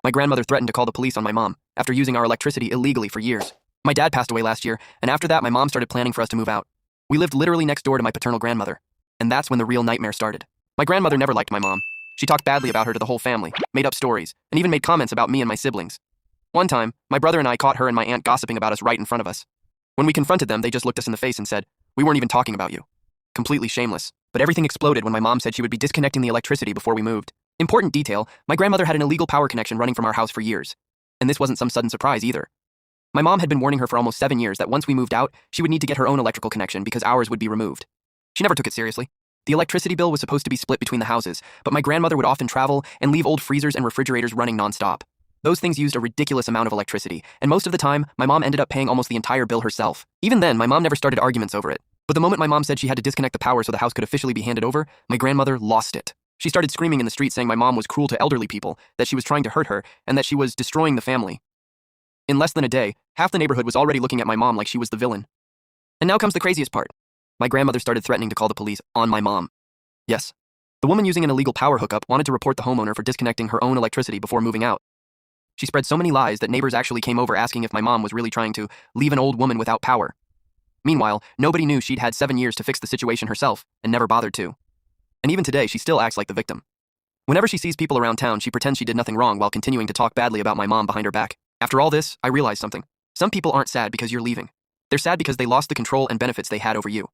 My grandmother threatened to call the police on my mom after using our electricity illegally for years. My dad passed away last year, and after that, my mom started planning for us to move out. We lived literally next door to my paternal grandmother, and that's when the real nightmare started. My grandmother never liked my mom. She talked badly about her to the whole family, made up stories, and even made comments about me and my siblings. One time, my brother and I caught her and my aunt gossiping about us right in front of us. When we confronted them, they just looked us in the face and said, "We weren't even talking about you." Completely shameless. But everything exploded when my mom said she would be disconnecting the electricity before we moved. Important detail, my grandmother had an illegal power connection running from our house for years. And this wasn't some sudden surprise either. My mom had been warning her for almost 7 years that once we moved out, she would need to get her own electrical connection because ours would be removed. She never took it seriously. The electricity bill was supposed to be split between the houses, but my grandmother would often travel and leave old freezers and refrigerators running nonstop. Those things used a ridiculous amount of electricity, and most of the time, my mom ended up paying almost the entire bill herself. Even then, my mom never started arguments over it. But the moment my mom said she had to disconnect the power so the house could officially be handed over, my grandmother lost it. She started screaming in the street saying my mom was cruel to elderly people, that she was trying to hurt her, and that she was destroying the family. In less than a day, half the neighborhood was already looking at my mom like she was the villain. And now comes the craziest part. My grandmother started threatening to call the police on my mom. Yes, the woman using an illegal power hookup wanted to report the homeowner for disconnecting her own electricity before moving out. She spread so many lies that neighbors actually came over asking if my mom was really trying to leave an old woman without power. Meanwhile, nobody knew she'd had 7 years to fix the situation herself and never bothered to. And even today, she still acts like the victim. Whenever she sees people around town, she pretends she did nothing wrong while continuing to talk badly about my mom behind her back. After all this, I realized something. Some people aren't sad because you're leaving. They're sad because they lost the control and benefits they had over you.